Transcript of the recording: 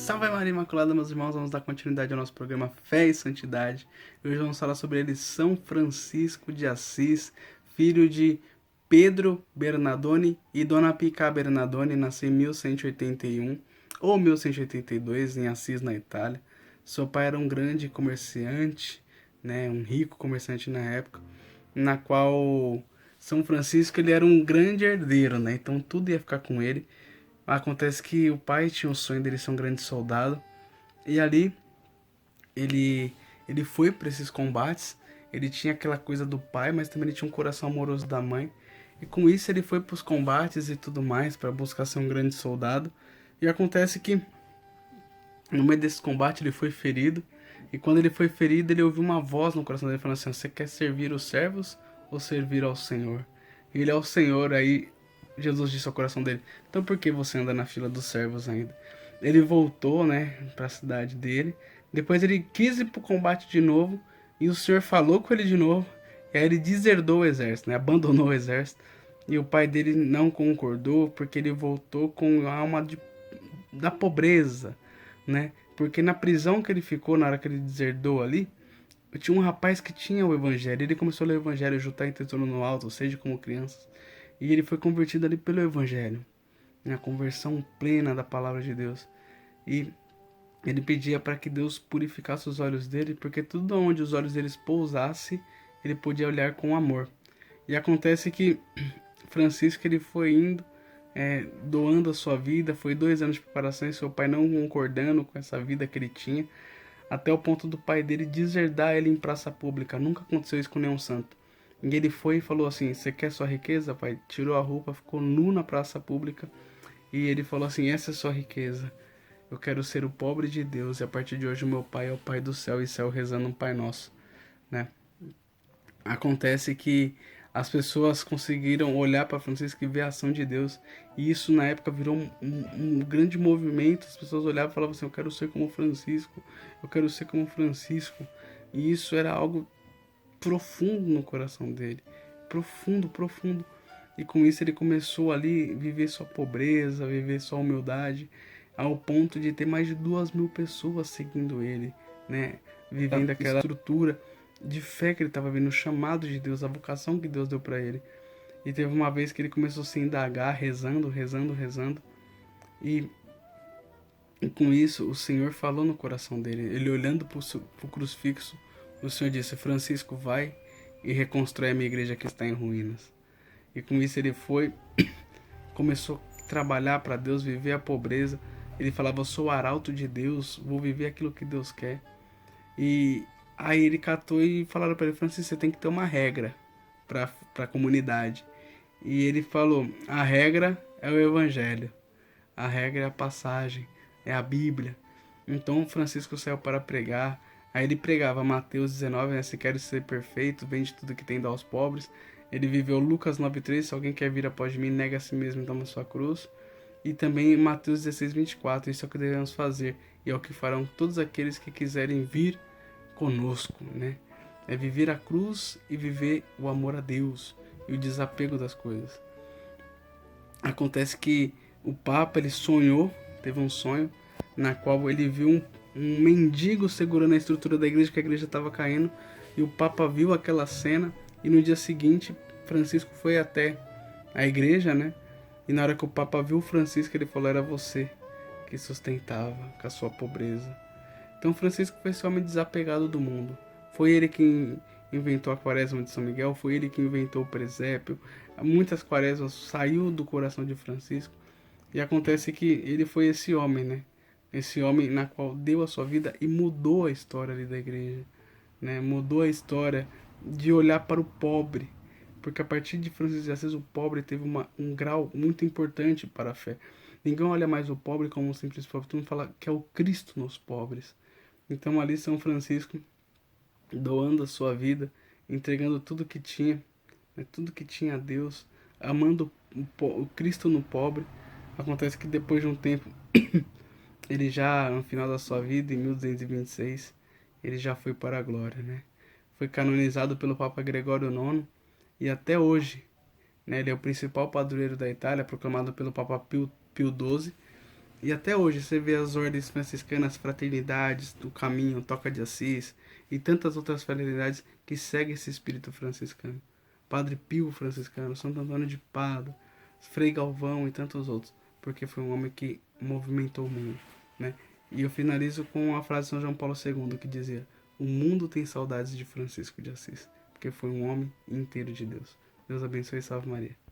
Salve Maria Imaculada, meus irmãos, vamos dar continuidade ao nosso programa Fé e Santidade. Hoje vamos falar sobre ele, São Francisco de Assis, filho de Pedro Bernardone e Dona Picca Bernardone, nasceu em 1181 ou 1182 em Assis, na Itália. Seu pai era um grande comerciante, né, um rico comerciante na época, na qual São Francisco ele era um grande herdeiro, né, então tudo ia ficar com ele. Acontece que o pai tinha o sonho dele ser um grande soldado. E ali ele, ele foi para esses combates. Ele tinha aquela coisa do pai, mas também ele tinha um coração amoroso da mãe. E com isso ele foi para os combates e tudo mais para buscar ser um grande soldado. E acontece que no meio desse combate ele foi ferido. E quando ele foi ferido, ele ouviu uma voz no coração dele falando assim: você quer servir os servos ou servir ao Senhor? E ele é o Senhor. Aí Jesus disse ao coração dele: então por que você anda na fila dos servos ainda? Ele voltou, né, para a cidade dele. Depois ele quis ir para o combate de novo. E o Senhor falou com ele de novo. E aí ele deserdou o exército, né, abandonou o exército. E o pai dele não concordou porque ele voltou com a alma da pobreza, né? Porque na prisão que ele ficou, na hora que ele deserdou ali, tinha um rapaz que tinha o evangelho. Ele começou a ler o evangelho, juntar em tesouro no alto, seja como crianças. E ele foi convertido ali pelo evangelho, na conversão plena da palavra de Deus. E ele pedia para que Deus purificasse os olhos dele, porque tudo onde os olhos deles pousasse, ele podia olhar com amor. E acontece que Francisco ele foi indo, doando a sua vida, foi 2 anos de preparação e seu pai não concordando com essa vida que ele tinha, até o ponto do pai dele deserdar ele em praça pública. Nunca aconteceu isso com nenhum santo. E ele foi e falou assim: você quer sua riqueza, pai? Tirou a roupa, ficou nu na praça pública. E ele falou assim: essa é sua riqueza. Eu quero ser o pobre de Deus. E a partir de hoje o meu pai é o pai do céu e céu, rezando um Pai Nosso, né? Acontece que as pessoas conseguiram olhar para Francisco e ver a ação de Deus. E isso na época virou um grande movimento. As pessoas olhavam e falavam assim: eu quero ser como Francisco. Eu quero ser como Francisco. E isso era algo profundo no coração dele, profundo, profundo. E com isso ele começou ali viver sua pobreza, viver sua humildade, ao ponto de ter mais de 2.000 pessoas seguindo ele, né? Vivendo aquela estrutura de fé que ele estava vendo, o chamado de Deus, a vocação que Deus deu para ele. E teve uma vez que ele começou a se indagar, rezando, rezando, rezando. E com isso o Senhor falou no coração dele. Ele olhando para o crucifixo, o Senhor disse: Francisco, vai e reconstrói a minha igreja que está em ruínas. E com isso ele foi, começou a trabalhar para Deus, viver a pobreza. Ele falava: eu sou arauto de Deus, vou viver aquilo que Deus quer. E aí ele catou e falaram para ele: Francisco, você tem que ter uma regra para a comunidade. E ele falou: a regra é o evangelho, a regra é a passagem, é a Bíblia. Então Francisco saiu para pregar. Aí ele pregava Mateus 19, né? Se queres ser perfeito, vende tudo que tem, dá aos pobres. Ele viveu Lucas 9,3, se alguém quer vir após mim, nega a si mesmo e toma sua cruz. E também Mateus 16,24, isso é o que devemos fazer, e é o que farão todos aqueles que quiserem vir conosco, né? É viver a cruz e viver o amor a Deus e o desapego das coisas. Acontece que o Papa, ele sonhou, teve um sonho, na qual ele viu um mendigo segurando a estrutura da igreja, que a igreja estava caindo, e o Papa viu aquela cena, e no dia seguinte Francisco foi até a igreja, né? E na hora que o Papa viu Francisco, ele falou: era você que sustentava com a sua pobreza. Então Francisco foi esse homem desapegado do mundo. Foi ele quem inventou a quaresma de São Miguel, foi ele que inventou o presépio. Muitas quaresmas saiu do coração de Francisco. E acontece que ele foi esse homem, né? Esse homem na qual deu a sua vida e mudou a história ali da igreja, né? Mudou a história de olhar para o pobre. Porque a partir de Francisco de Assis, o pobre teve um grau muito importante para a fé. Ninguém olha mais o pobre como um simples pobre, todo mundo fala que é o Cristo nos pobres. Então ali São Francisco, doando a sua vida, entregando tudo que tinha, né, tudo que tinha a Deus, amando o Cristo no pobre. Acontece que depois de um tempo, ele já, no final da sua vida, em 1226, ele já foi para a glória, né? Foi canonizado pelo Papa Gregório IX e até hoje, né, ele é o principal padroeiro da Itália, proclamado pelo Papa Pio XII, E até hoje você vê as ordens franciscanas, fraternidades, do Caminho, Toca de Assis e tantas outras fraternidades que seguem esse espírito franciscano. Padre Pio franciscano, Santo Antônio de Pádua, Frei Galvão e tantos outros, porque foi um homem que movimentou o mundo, né? E eu finalizo com a frase de São João Paulo II que dizia: o mundo tem saudades de Francisco de Assis, porque foi um homem inteiro de Deus. Deus abençoe e salve Maria.